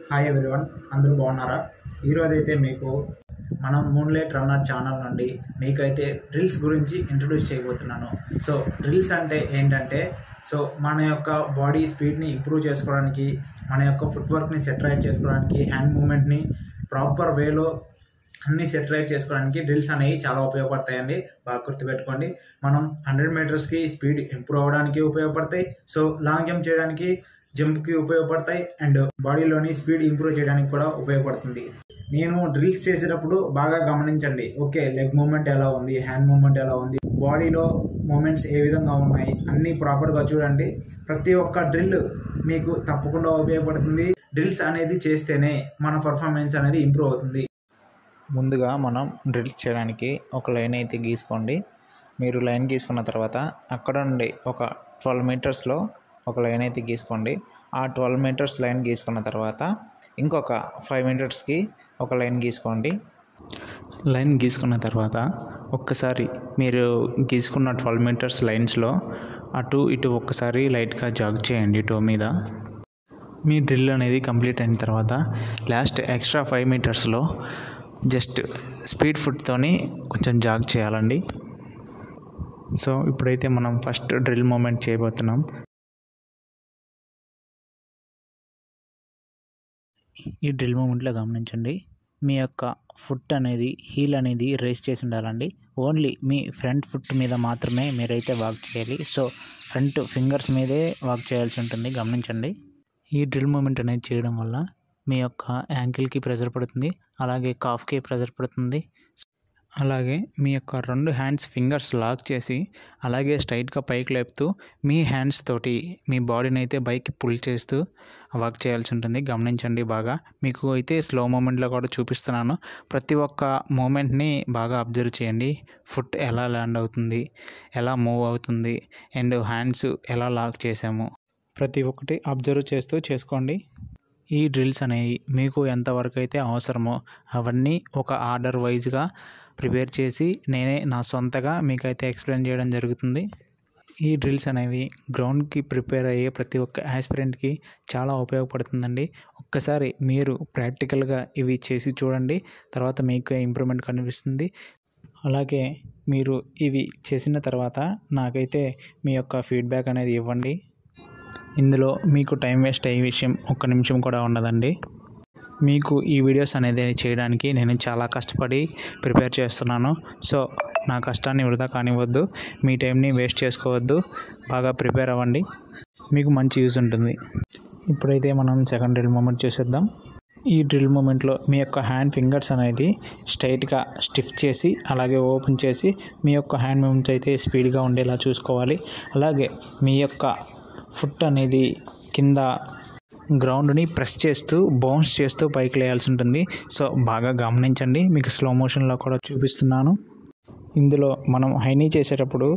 Hi everyone, అందరూ బాగున్నారా? ఈరోజైతే మీకు మనం మూన్లైట్ రన్నర్ ఛానల్ నుండి మీకైతే డ్రిల్స్ గురించి ఇంట్రడ్యూస్ చేయబోతున్నాను. సో డ్రిల్స్ అంటే ఏంటంటే, సో మన యొక్క బాడీ స్పీడ్ని ఇంప్రూవ్ చేసుకోవడానికి, మన యొక్క ఫుట్ వర్క్ని సెట్ రైట్ చేసుకోవడానికి, హ్యాండ్ మూమెంట్ని ప్రాపర్ వేలో అన్నీ సెట్ రైట్ చేసుకోవడానికి డ్రిల్స్ అనేవి చాలా ఉపయోగపడతాయండి. బాగా గుర్తుపెట్టుకోండి. మనం 100 మీటర్స్కి స్పీడ్ ఇంప్రూవ్ అవ్వడానికి ఉపయోగపడతాయి. సో లాంగ్ జంప్ చేయడానికి, జంప్కి ఉపయోగపడతాయి. అండ్ బాడీలోని స్పీడ్ ఇంప్రూవ్ చేయడానికి కూడా ఉపయోగపడుతుంది. నేను డ్రిల్స్ చేసేటప్పుడు బాగా గమనించండి. ఓకే, లెగ్ మూమెంట్ ఎలా ఉంది, హ్యాండ్ మూమెంట్ ఎలా ఉంది, బాడీలో మూమెంట్స్ ఏ విధంగా ఉన్నాయి, అన్నీ ప్రాపర్గా చూడండి. ప్రతి ఒక్క డ్రిల్ మీకు తప్పకుండా ఉపయోగపడుతుంది. డ్రిల్స్ అనేది చేస్తేనే మన పర్ఫార్మెన్స్ అనేది ఇంప్రూవ్ అవుతుంది. ముందుగా మనం డ్రిల్స్ చేయడానికి ఒక లైన్ అయితే గీసుకోండి. మీరు లైన్ గీసుకున్న తర్వాత అక్కడ నుండి ఒక 12 మీటర్స్లో ఒక లైన్ అయితే గీసుకోండి. ఆ 12 మీటర్స్ లైన్ గీసుకున్న తర్వాత ఇంకొక 5 మీటర్స్కి ఒక లైన్ గీసుకోండి. లైన్ గీసుకున్న తర్వాత ఒక్కసారి మీరు గీసుకున్న 12 మీటర్స్ లైన్స్లో అటు ఇటు ఒక్కసారి లైట్గా జాగ్ చేయండి టో మీద. మీ డ్రిల్ అనేది కంప్లీట్ అయిన తర్వాత లాస్ట్ ఎక్స్ట్రా 5 మీటర్స్లో జస్ట్ స్పీడ్ ఫుట్తోని కొంచెం జాగ్ చేయాలండి. సో ఇప్పుడైతే మనం ఫస్ట్ డ్రిల్ మూమెంట్ చేయబోతున్నాం. ఈ డ్రిల్ మూమెంట్లో గమనించండి, మీ యొక్క ఫుట్ అనేది, హీల్ అనేది రేస్ చేసి ఉండాలండి. ఓన్లీ మీ ఫ్రంట్ ఫుట్ మీద మాత్రమే మీరైతే వాక్ చేయాలి. సో ఫ్రంట్ ఫింగర్స్ మీదే వాక్ చేయాల్సి ఉంటుంది, గమనించండి. ఈ డ్రిల్ మూమెంట్ అనేది చేయడం వల్ల మీ యొక్క యాంకిల్కి ప్రెజర్ పడుతుంది, అలాగే కాఫ్కి ప్రెజర్ పడుతుంది. అలాగే మీ యొక్క 2 హ్యాండ్స్ ఫింగర్స్ లాక్ చేసి అలాగే స్ట్రైట్గా పైకి లేపుతూ మీ హ్యాండ్స్ తోటి మీ బాడీని అయితే పైకి పుల్ చేస్తూ వాక్ చేయాల్సి ఉంటుంది, గమనించండి బాగా. మీకు అయితే స్లో మూమెంట్లో కూడా చూపిస్తున్నాను. ప్రతి ఒక్క మూమెంట్ని బాగా అబ్జర్వ్ చేయండి. ఫుట్ ఎలా ల్యాండ్ అవుతుంది, ఎలా మూవ్ అవుతుంది, అండ్ హ్యాండ్స్ ఎలా లాక్ చేసాము, ప్రతి ఒక్కటి అబ్జర్వ్ చేస్తూ చేసుకోండి. ఈ డ్రిల్స్ అనేవి మీకు ఎంతవరకు అయితే అవసరమో అవన్నీ ఒక ఆర్డర్ వైజ్గా ప్రిపేర్ చేసి నేనే నా సొంతగా మీకైతే ఎక్స్ప్లెయిన్ చేయడం జరుగుతుంది. ఈ డ్రిల్స్ అనేవి గ్రౌండ్కి ప్రిపేర్ అయ్యే ప్రతి ఒక్క యాస్పిరెంట్కి చాలా ఉపయోగపడుతుందండి. ఒక్కసారి మీరు ప్రాక్టికల్గా ఇవి చేసి చూడండి, తర్వాత మీకు ఇంప్రూవ్మెంట్ కనిపిస్తుంది. అలాగే మీరు ఇవి చేసిన తర్వాత నాకైతే మీ యొక్క ఫీడ్బ్యాక్ అనేది ఇవ్వండి. ఇందులో మీకు టైం వేస్ట్ అయ్యే విషయం ఒక్క నిమిషం కూడా ఉండదండి. మీకు ఈ వీడియోస్ అనేది చేయడానికి నేను చాలా కష్టపడి ప్రిపేర్ చేస్తున్నాను. సో నా కష్టాన్ని వృధా కానివ్వద్దు, మీ టైంని వేస్ట్ చేసుకోవద్దు, బాగా ప్రిపేర్ అవ్వండి, మీకు మంచి యూజ్ ఉంటుంది. ఇప్పుడైతే మనం సెకండ్ డ్రిల్ మూమెంట్ చేసేద్దాం. ఈ డ్రిల్ మూమెంట్లో మీ యొక్క హ్యాండ్ ఫింగర్స్ అనేది స్ట్రైట్గా స్టిఫ్ చేసి అలాగే ఓపెన్ చేసి మీ యొక్క హ్యాండ్ మూమెంట్స్ అయితే స్పీడ్గా ఉండేలా చూసుకోవాలి. అలాగే మీ యొక్క ఫుట్ అనేది కింద గ్రౌండ్ని ప్రెస్ చేస్తూ బౌన్స్ చేస్తూ పైకి లేయాల్సి ఉంటుంది. సో బాగా గమనించండి, మీకు స్లో మోషన్లో కూడా చూపిస్తున్నాను. ఇందులో మనం హైనీ చేసేటప్పుడు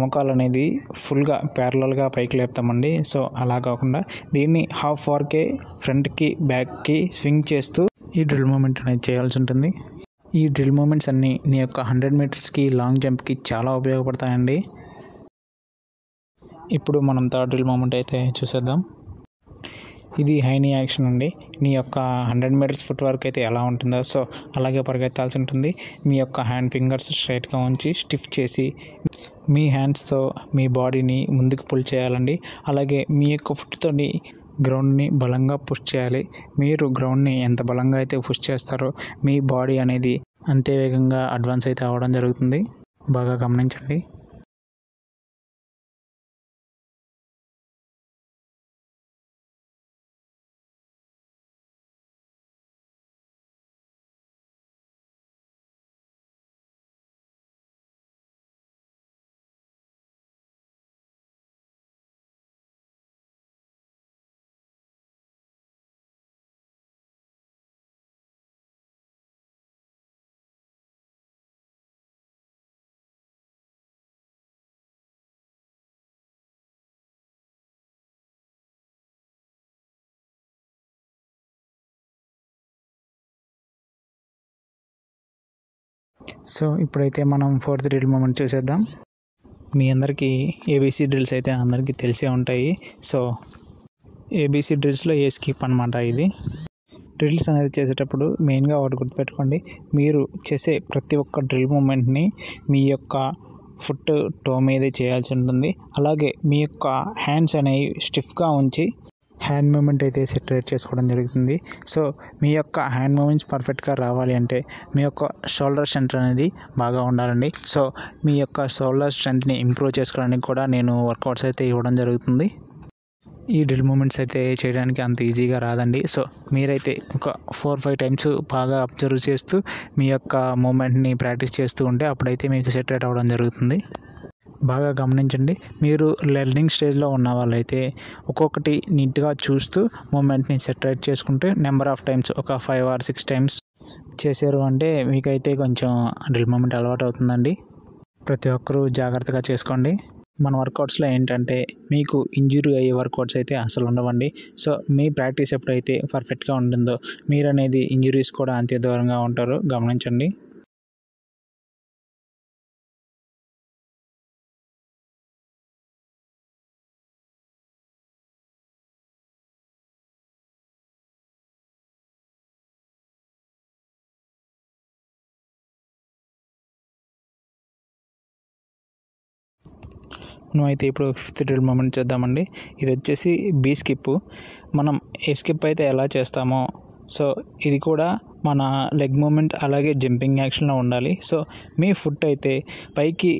మోకాలు అనేది ఫుల్గా ప్యారలల్గా పైకి లేపుతామండి. సో అలా కాకుండా దీన్ని హాఫ్ వార్కే ఫ్రంట్కి బ్యాక్కి స్వింగ్ చేస్తూ ఈ డ్రిల్ మూమెంట్ అనేది చేయాల్సి ఉంటుంది. ఈ డ్రిల్ మూమెంట్స్ అన్నీ నీ యొక్క 100 మీటర్స్కి లాంగ్ జంప్కి చాలా ఉపయోగపడతాయండి. ఇప్పుడు మనం థర్డ్ డ్రిల్ మూమెంట్ అయితే చూసేద్దాం. ఇది హైనీ యాక్షన్ అండి. నీ యొక్క 100 మీటర్స్ ఫుట్ వర్క్ అయితే ఎలా ఉంటుందో సో అలాగే పరిగెత్తాల్సి ఉంటుంది. మీ యొక్క హ్యాండ్ ఫింగర్స్ స్ట్రైట్గా ఉంచి స్టిఫ్ చేసి మీ హ్యాండ్స్తో మీ బాడీని ముందుకు పుల్ చేయాలండి. అలాగే మీ యొక్క ఫుట్తోని గ్రౌండ్ని బలంగా పుష్ చేయాలి. మీరు గ్రౌండ్ని ఎంత బలంగా అయితే పుష్ చేస్తారో మీ బాడీ అనేది అంతే వేగంగా అడ్వాన్స్ అయితే అవ్వడం జరుగుతుంది. బాగా గమనించండి. సో ఇప్పుడైతే మనం ఫోర్త్ డ్రిల్ మూమెంట్ చూసేద్దాం. మీ అందరికీ ఏబీసీ డ్రిల్స్ అయితే అందరికీ తెలిసే ఉంటాయి. సో ఏబీసీ డ్రిల్స్లో ఏ స్కిప్ అనమాట ఇది. డ్రిల్స్ అనేది చేసేటప్పుడు మెయిన్గా ఒకటి గుర్తుపెట్టుకోండి, మీరు చేసే ప్రతి ఒక్క డ్రిల్ మూమెంట్ని మీ యొక్క ఫుట్ టో మీదే చేయాల్సి ఉంటుంది. అలాగే మీ యొక్క హ్యాండ్స్ అనేవి స్టిఫ్గా ఉంచి హ్యాండ్ మూమెంట్ అయితే సెటరేట్ చేసుకోవడం జరుగుతుంది. సో మీ యొక్క హ్యాండ్ మూమెంట్స్ పర్ఫెక్ట్గా రావాలి అంటే మీ యొక్క షోల్డర్ స్ట్రెంత్ అనేది బాగా ఉండాలండి. సో మీ యొక్క షోల్డర్ స్ట్రెంత్ని ఇంప్రూవ్ చేసుకోవడానికి కూడా నేను వర్కౌట్స్ అయితే ఇవ్వడం జరుగుతుంది. ఈ డ్రిల్ మూమెంట్స్ అయితే చేయడానికి అంత ఈజీగా రాదండి. సో మీరైతే ఒక 4-5 టైమ్స్ బాగా అబ్జర్వ్ చేస్తూ మీ యొక్క మూమెంట్ని ప్రాక్టీస్ చేస్తూ ఉంటే అప్పుడైతే మీకు సెటరేట్ అవ్వడం జరుగుతుంది. బాగా గమనించండి, మీరు లెర్నింగ్ స్టేజ్లో ఉన్న వాళ్ళైతే ఒక్కొక్కటి నీట్గా చూస్తూ మూమెంట్ని సెటరేట్ చేసుకుంటే నెంబర్ ఆఫ్ టైమ్స్ ఒక 5 or 6 టైమ్స్ చేశారు అంటే మీకైతే కొంచెం డ్రిల్ మూమెంట్ అలవాటు అవుతుందండి. ప్రతి ఒక్కరూ జాగ్రత్తగా చేసుకోండి. మన వర్కౌట్స్లో ఏంటంటే మీకు ఇంజురీ అయ్యే వర్కౌట్స్ అయితే అసలు ఉండవండి. సో మీ ప్రాక్టీస్ ఎప్పుడైతే పర్ఫెక్ట్గా ఉంటుందో మీరు అనేది ఇంజురీస్ కూడా అంతే దూరంగా ఉంటారు. గమనించండి. మనమైతే ఇప్పుడు 5th డ్రిల్ మూమెంట్ చేద్దామండి. ఇది వచ్చేసి బీ స్కిప్. మనం ఏ స్కిప్ అయితే ఎలా చేస్తామో సో ఇది కూడా మన లెగ్ మూమెంట్ అలాగే జంపింగ్ యాక్షన్లో ఉండాలి. సో మీ ఫుట్ అయితే పైకి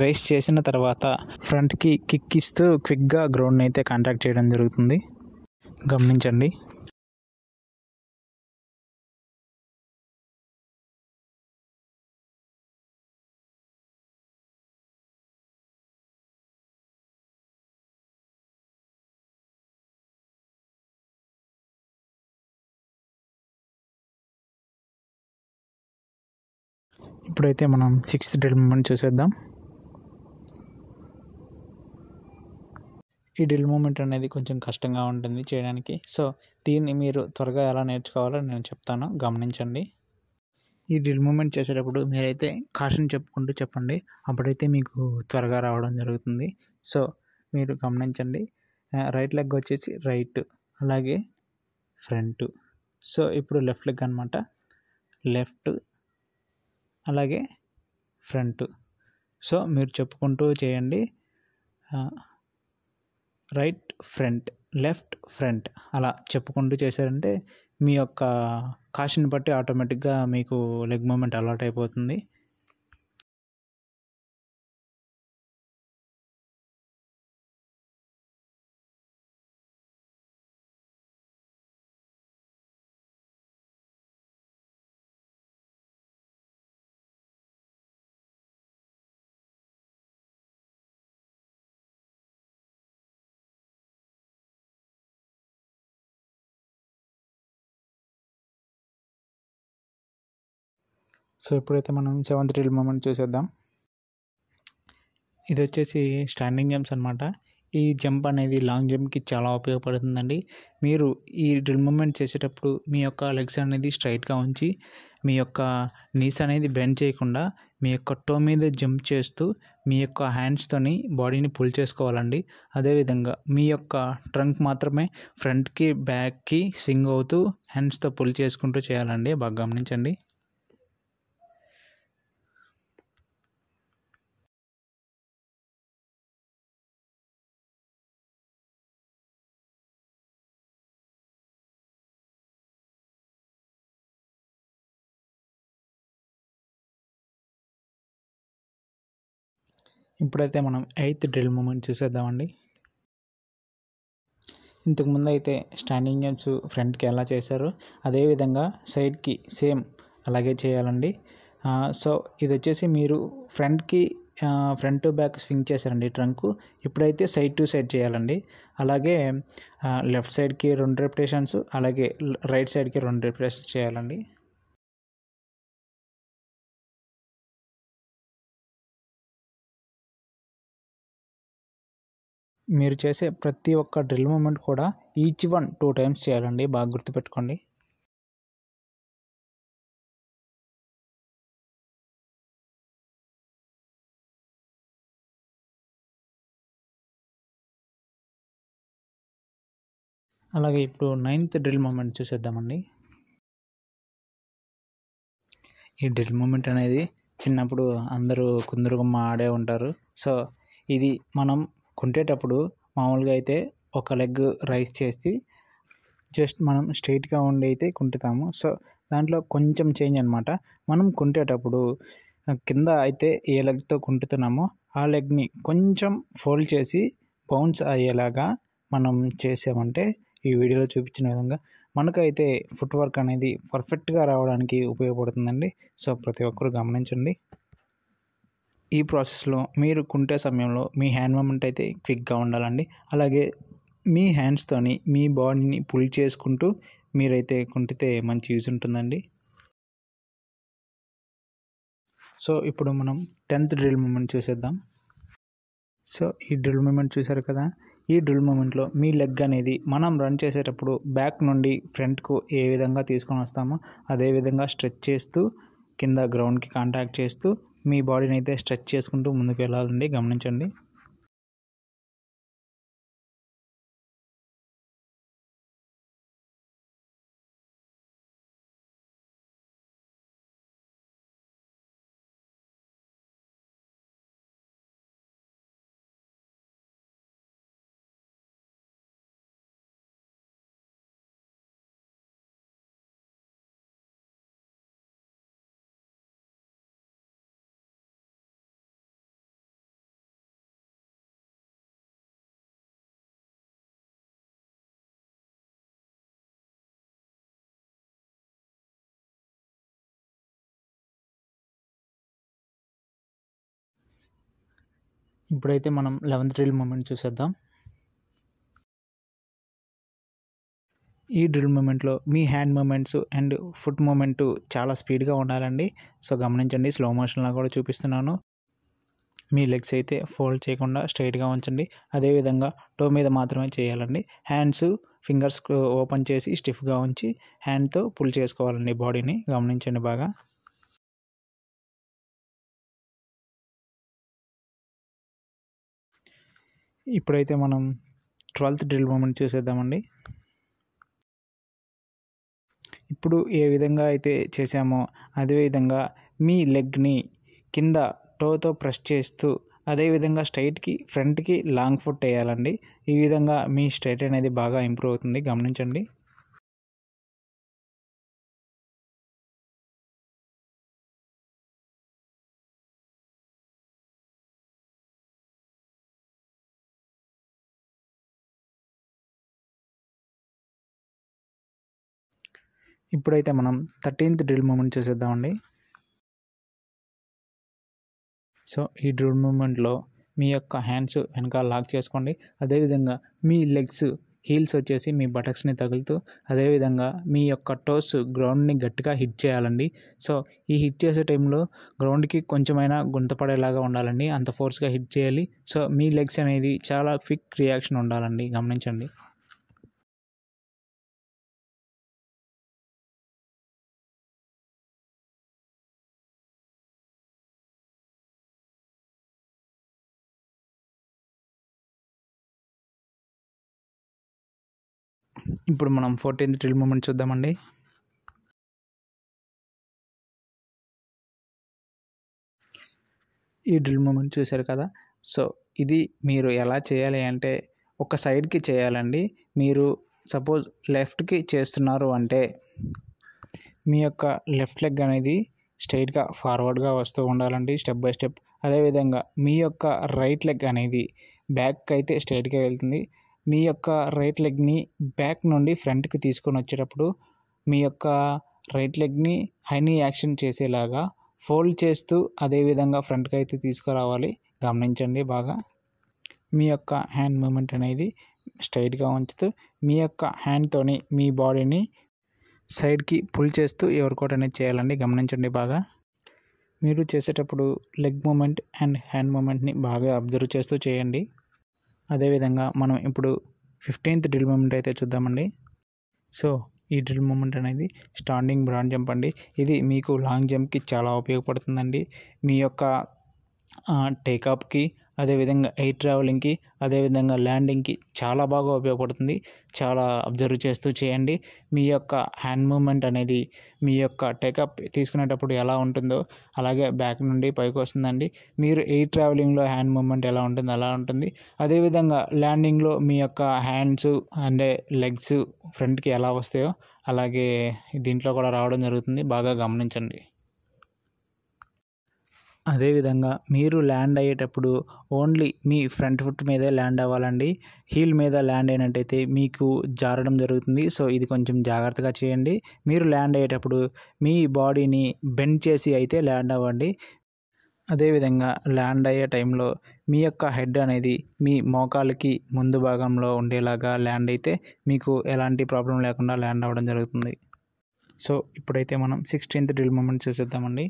రేస్ చేసిన తర్వాత ఫ్రంట్కి కిక్ ఇస్తూ క్విక్గా గ్రౌండ్ని అయితే కాంటాక్ట్ చేయడం జరుగుతుంది. గమనించండి. ఇప్పుడైతే మనం 6th డ్రిల్ మూమెంట్ చూసేద్దాం. ఈ డ్రిల్ మూమెంట్ అనేది కొంచెం కష్టంగా ఉంటుంది చేయడానికి. సో దీన్ని మీరు త్వరగా ఎలా నేర్చుకోవాలో నేను చెప్తాను, గమనించండి. ఈ డ్రిల్ మూమెంట్ చేసేటప్పుడు మీరైతే కాషన్ చెప్పుకుంటూ చెప్పండి, అప్పుడైతే మీకు త్వరగా రావడం జరుగుతుంది. సో మీరు గమనించండి. రైట్ లెగ్ వచ్చేసి రైట్, అలాగే ఫ్రంట్. సో ఇప్పుడు లెఫ్ట్ లెగ్ అనమాట, లెఫ్ట్ అలాగే ఫ్రంట్. సో మీరు చెప్పుకుంటూ చేయండి. రైట్ ఫ్రంట్, లెఫ్ట్ ఫ్రంట్ అలా చెప్పుకుంటూ చేశారంటే మీ యొక్క కాషన్ బట్టి ఆటోమేటిక్గా మీకు లెగ్ మూమెంట్ అలవాటు అయిపోతుంది. సో ఇప్పుడైతే మనం 7th డ్రిల్ మూమెంట్ చూసేద్దాం. ఇది వచ్చేసి స్టాండింగ్ జంప్స్ అనమాట. ఈ జంప్ అనేది లాంగ్ జంప్కి చాలా ఉపయోగపడుతుందండి. మీరు ఈ డ్రిల్ మూమెంట్ చేసేటప్పుడు మీ యొక్క లెగ్స్ అనేది స్ట్రైట్గా ఉంచి మీ యొక్క నీస్ అనేది బెండ్ చేయకుండా మీ యొక్క టో మీద జంప్ చేస్తూ మీ యొక్క హ్యాండ్స్తోని బాడీని పుల్ చేసుకోవాలండి. అదేవిధంగా మీ యొక్క ట్రంక్ మాత్రమే ఫ్రంట్కి బ్యాక్కి స్వింగ్ అవుతూ హ్యాండ్స్తో పుల్ చేసుకుంటూ చేయాలండి. బాగా గమనించండి. ఇప్పుడైతే మనం 8th డ్రిల్ మూమెంట్ చూసేద్దామండి. ఇంతకుముందు అయితే స్టాండింగ్ జంప్స్ ఫ్రంట్కి ఎలా చేశారో అదేవిధంగా సైడ్కి సేమ్ అలాగే చేయాలండి. సో ఇది వచ్చేసి మీరు ఫ్రంట్కి ఫ్రంట్ టు బ్యాక్ స్వింగ్ చేశారండి ట్రంక్. ఇప్పుడైతే సైడ్ టు సైడ్ చేయాలండి. అలాగే లెఫ్ట్ సైడ్కి 2 రెపిటేషన్స్, అలాగే రైట్ సైడ్కి 2 రెపిటేషన్స్ చేయాలండి. మీరు చేసే ప్రతి ఒక్క డ్రిల్ మూమెంట్ కూడా ఈచ్ వన్ 2 టైమ్స్ చేయాలండి. బాగా గుర్తుపెట్టుకోండి. అలాగే ఇప్పుడు 9th డ్రిల్ మూమెంట్ చూసేద్దామండి. ఈ డ్రిల్ మూమెంట్ అనేది చిన్నప్పుడు అందరూ కుందరుగుమ్మ ఆడే ఉంటారు. సో ఇది మనం కుంటేటప్పుడు మామూలుగా అయితే ఒక లెగ్ రైస్ చేసి జస్ట్ మనం స్ట్రైట్గా ఉండి అయితే కుంటుతాము. సో దాంట్లో కొంచెం చేంజ్ అనమాట. మనం కుంటేటప్పుడు కింద అయితే ఏ లెగ్తో కుంటుతున్నామో ఆ లెగ్ని కొంచెం ఫోల్డ్ చేసి బౌన్స్ అయ్యేలాగా మనం చేసామంటే ఈ వీడియోలో చూపించిన విధంగా మనకైతే ఫుట్ వర్క్ అనేది పర్ఫెక్ట్గా రావడానికి ఉపయోగపడుతుందండి. సో ప్రతి ఒక్కరు గమనించండి. ఈ ప్రాసెస్లో మీరు కుంటే సమయంలో మీ హ్యాండ్ మూమెంట్ అయితే క్విక్గా ఉండాలండి. అలాగే మీ హ్యాండ్స్తోని మీ బాడీని పుల్ చేసుకుంటూ మీరైతే కుంటితే మంచి యూజ్ ఉంటుందండి. సో ఇప్పుడు మనం 10th డ్రిల్ మూమెంట్ చూసేద్దాం. సో ఈ డ్రిల్ మూమెంట్ చూసారు కదా. ఈ డ్రిల్ మూమెంట్లో మీ లెగ్ అనేది మనం రన్ చేసేటప్పుడు బ్యాక్ నుండి ఫ్రంట్కు ఏ విధంగా తీసుకొని వస్తామో అదే విధంగా స్ట్రెచ్ చేస్తూ కింద గ్రౌండ్కి కాంటాక్ట్ చేస్తూ మీ బాడీని అయితే స్ట్రెచ్ చేసుకుంటూ ముందుకు వెళ్ళాలండి. గమనించండి. ఇప్పుడైతే మనం 11th డ్రిల్ మూమెంట్ చూసేద్దాం. ఈ డ్రిల్ మూమెంట్లో మీ hand movements and foot movement చాలా స్పీడ్గా ఉండాలండి. సో గమనించండి. స్లో మోషన్లో కూడా చూపిస్తున్నాను. మీ లెగ్స్ అయితే ఫోల్డ్ చేయకుండా స్ట్రైట్గా ఉంచండి. అదేవిధంగా టో మీద మాత్రమే చేయాలండి. హ్యాండ్స్ ఫింగర్స్ ఓపెన్ చేసి స్టిఫ్గా ఉంచి హ్యాండ్తో పుల్ చేసుకోవాలండి బాడీని. గమనించండి బాగా. ఇప్పుడైతే మనం 12th డ్రిల్ మూమెంట్ చూసేద్దామండి. ఇప్పుడు ఏ విధంగా అయితే చేసామో అదేవిధంగా మీ లెగ్ని కింద టోతో ప్రెస్ చేస్తూ అదేవిధంగా స్ట్రైట్కి ఫ్రంట్కి లాంగ్ ఫుట్ వేయాలండి. ఈ విధంగా మీ స్ట్రైట్ అనేది బాగా ఇంప్రూవ్ అవుతుంది. గమనించండి. ఇప్పుడైతే మనం 13th డ్రిల్ మూమెంట్ చూసేద్దామండి. సో ఈ డ్రిల్ మూమెంట్లో మీ యొక్క హ్యాండ్స్ వెనకాల లాక్ చేసుకోండి. అదేవిధంగా మీ లెగ్స్ హీల్స్ వచ్చేసి మీ బటక్స్ని తగులుతూ అదేవిధంగా మీ యొక్క టోస్ గ్రౌండ్ని గట్టిగా హిట్ చేయాలండి. సో ఈ హిట్ చేసే టైంలో గ్రౌండ్కి కొంచెమైనా గుంతపడేలాగా ఉండాలండి. అంత ఫోర్స్గా హిట్ చేయాలి. సో మీ లెగ్స్ అనేది చాలా క్విక్ రియాక్షన్ ఉండాలండి. గమనించండి. ఇప్పుడు మనం 14th డ్రిల్ మూమెంట్ చూద్దామండి. ఈ డ్రిల్ మూమెంట్ చూశారు కదా. సో ఇది మీరు ఎలా చేయాలి అంటే ఒక సైడ్కి చేయాలండి. మీరు సపోజ్ లెఫ్ట్కి చేస్తున్నారు అంటే మీ యొక్క లెఫ్ట్ లెగ్ అనేది స్ట్రైట్గా ఫార్వర్డ్గా వస్తూ ఉండాలండి స్టెప్ బై స్టెప్. అదేవిధంగా మీ యొక్క రైట్ లెగ్ అనేది బ్యాక్ అయితే స్ట్రైట్గా వెళ్తుంది. మీ యొక్క రైట్ లెగ్ని బ్యాక్ నుండి ఫ్రంట్కి తీసుకొని వచ్చేటప్పుడు మీ యొక్క రైట్ లెగ్ని హైనీ యాక్షన్ చేసేలాగా ఫోల్డ్ చేస్తూ అదేవిధంగా ఫ్రంట్కి అయితే తీసుకురావాలి. గమనించండి బాగా. మీ యొక్క హ్యాండ్ మూమెంట్ అనేది స్ట్రైట్గా ఉంచుతూ మీ యొక్క హ్యాండ్తోని మీ బాడీని సైడ్కి పుల్ చేస్తూ ఎవరికోట్ అనేది చేయాలండి. గమనించండి బాగా. మీరు చేసేటప్పుడు లెగ్ మూమెంట్ అండ్ హ్యాండ్ మూమెంట్ని బాగా అబ్జర్వ్ చేస్తూ చేయండి. అదేవిధంగా మనం ఇప్పుడు 15th డ్రిల్ మూమెంట్ అయితే చూద్దామండి. సో ఈ డ్రిల్ మూమెంట్ అనేది స్టాండింగ్ బ్రాడ్ జంప్ అండి. ఇది మీకు లాంగ్ జంప్కి చాలా ఉపయోగపడుతుందండి. మీ యొక్క టేకాప్కి అదేవిధంగా ఎయిర్ ట్రావెలింగ్కి, అదేవిధంగా ల్యాండింగ్కి చాలా బాగా ఉపయోగపడుతుంది. చాలా అబ్జర్వ్ చేస్తూ చేయండి. మీ యొక్క హ్యాండ్ మూమెంట్ అనేది మీ యొక్క టేకప్ తీసుకునేటప్పుడు ఎలా ఉంటుందో అలాగే బ్యాక్ నుండి పైకి వస్తుందండి. మీరు ఎయిర్ ట్రావెలింగ్లో హ్యాండ్ మూమెంట్ ఎలా ఉంటుందో అలా ఉంటుంది. అదేవిధంగా ల్యాండింగ్లో మీ యొక్క హ్యాండ్స్ అంటే లెగ్స్ ఫ్రంట్కి ఎలా వస్తాయో అలాగే దీంట్లో కూడా రావడం జరుగుతుంది. బాగా గమనించండి. అదేవిధంగా మీరు ల్యాండ్ అయ్యేటప్పుడు ఓన్లీ మీ ఫ్రంట్ ఫుట్ మీదే ల్యాండ్ అవ్వాలండి. హీల్ మీద ల్యాండ్ అయినట్టయితే మీకు జారడం జరుగుతుంది. సో ఇది కొంచెం జాగ్రత్తగా చేయండి. మీరు ల్యాండ్ అయ్యేటప్పుడు మీ బాడీని బెండ్ చేసి అయితే ల్యాండ్ అవ్వండి. అదేవిధంగా ల్యాండ్ అయ్యే టైంలో మీ యొక్క హెడ్ అనేది మీ మోకాలికి ముందు భాగంలో ఉండేలాగా ల్యాండ్ అయితే మీకు ఎలాంటి ప్రాబ్లం లేకుండా ల్యాండ్ అవ్వడం జరుగుతుంది. సో ఇప్పుడైతే మనం 16th డ్రిల్ మూమెంట్ చూసేద్దామండి.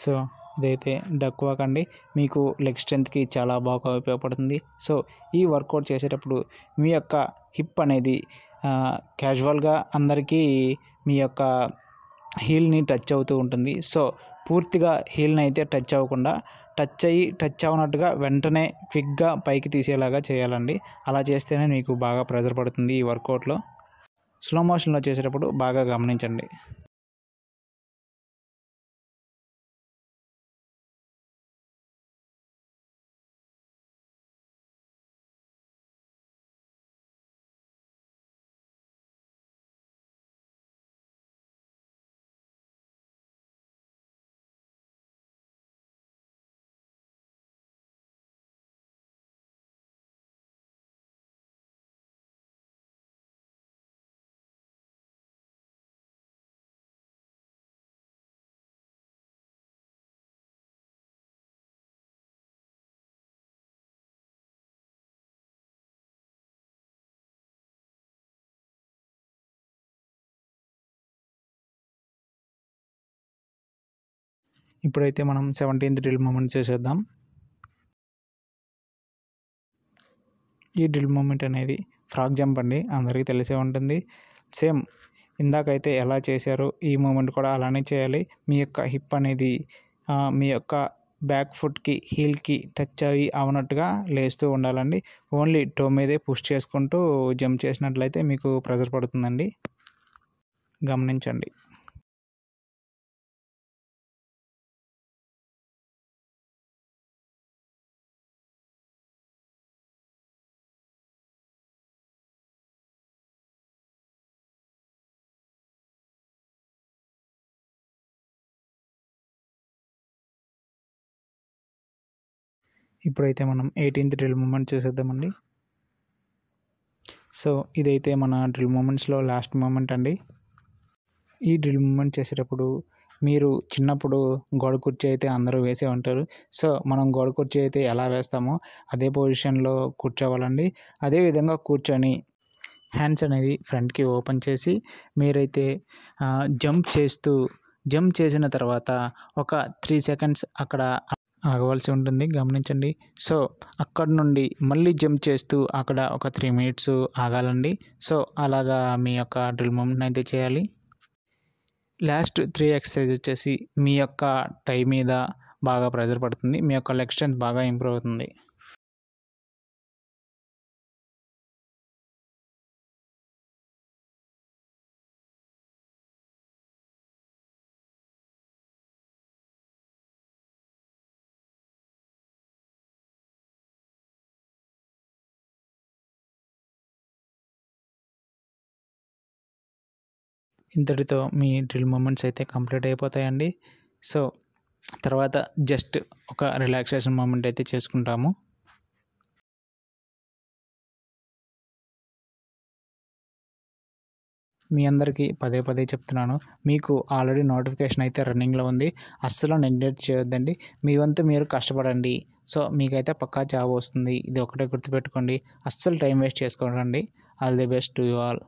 సో ఇదైతే డక్ వాక్ అండి. మీకు లెగ్ స్ట్రెంత్కి చాలా బాగా ఉపయోగపడుతుంది. సో ఈ వర్కౌట్ చేసేటప్పుడు మీ యొక్క హిప్ అనేది క్యాజువల్గా అందరికీ మీ యొక్క హీల్ని టచ్ అవుతూ ఉంటుంది. సో పూర్తిగా హీల్ని అయితే టచ్ అవ్వకుండా టచ్ అవ్వనట్టుగా వెంటనే క్విక్గా పైకి తీసేలాగా చేయాలండి. అలా చేస్తేనే మీకు బాగా ప్రెజర్ పడుతుంది ఈ వర్కౌట్లో. స్లో మోషన్లో చేసేటప్పుడు బాగా గమనించండి. ఇప్పుడైతే మనం 17th డ్రిల్ మూమెంట్ చేసేద్దాం. ఈ డ్రిల్ మూమెంట్ అనేది ఫ్రాగ్ జంప్ అండి. అందరికీ తెలిసే ఉంటుంది. సేమ్ ఇందాకైతే ఎలా చేశారో ఈ మూమెంట్ కూడా అలానే చేయాలి. మీ యొక్క హిప్ అనేది మీ యొక్క బ్యాక్ ఫుట్కి హీల్కి టచ్ అవి అవనట్టుగా లేస్తూ ఉండాలండి. ఓన్లీ టో మీదే పుష్ చేసుకుంటూ జంప్ చేసినట్లయితే మీకు ప్రెజర్ పడుతుందండి. గమనించండి. ఇప్పుడైతే మనం 18th డ్రిల్ మూమెంట్ చేసేద్దామండి. సో ఇదైతే మన డ్రిల్ మూమెంట్స్లో లాస్ట్ మూమెంట్ అండి. ఈ డ్రిల్ మూమెంట్ చేసేటప్పుడు మీరు చిన్నప్పుడు గోడ కుర్చీ అయితే అందరూ వేసే ఉంటారు. సో మనం గోడ కుర్చీ అయితే ఎలా వేస్తామో అదే పొజిషన్లో కూర్చోవాలండి. అదేవిధంగా కూర్చొని హ్యాండ్స్ అనేది ఫ్రంట్కి ఓపెన్ చేసి మీరైతే జంప్ చేసిన తర్వాత ఒక 3 seconds అక్కడ ఆగవలసి ఉంటుంది. గమనించండి. సో అక్కడ నుండి మళ్ళీ జంప్ చేస్తూ అక్కడ ఒక 3 minutes ఆగాలండి. సో అలాగా మీ యొక్క డ్రిల్ మూమెంట్ అయితే చేయాలి. లాస్ట్ 3 ఎక్సర్సైజ్ వచ్చేసి మీ యొక్క టై మీద బాగా ప్రెజర్ పడుతుంది. మీ యొక్క లెగ్ స్ట్రెంత్ బాగా ఇంప్రూవ్ అవుతుంది. ఇంతటితో మీ డ్రిల్ మూమెంట్స్ అయితే కంప్లీట్ అయిపోతాయండి. సో తర్వాత జస్ట్ ఒక రిలాక్సేషన్ మూమెంట్ అయితే చేసుకుంటాము. మీ అందరికీ పదే చెప్తున్నాను, మీకు ఆల్రెడీ నోటిఫికేషన్ అయితే రన్నింగ్లో ఉంది. అస్సలు నెగ్లెక్ట్ చేయొద్దండి. మీ వంతు మీరు కష్టపడండి. సో మీకైతే పక్కా జాబ్ వస్తుంది. ఇది ఒకటే గుర్తుపెట్టుకోండి. అస్సలు టైం వేస్ట్ చేసుకోకండి. All the best to you all.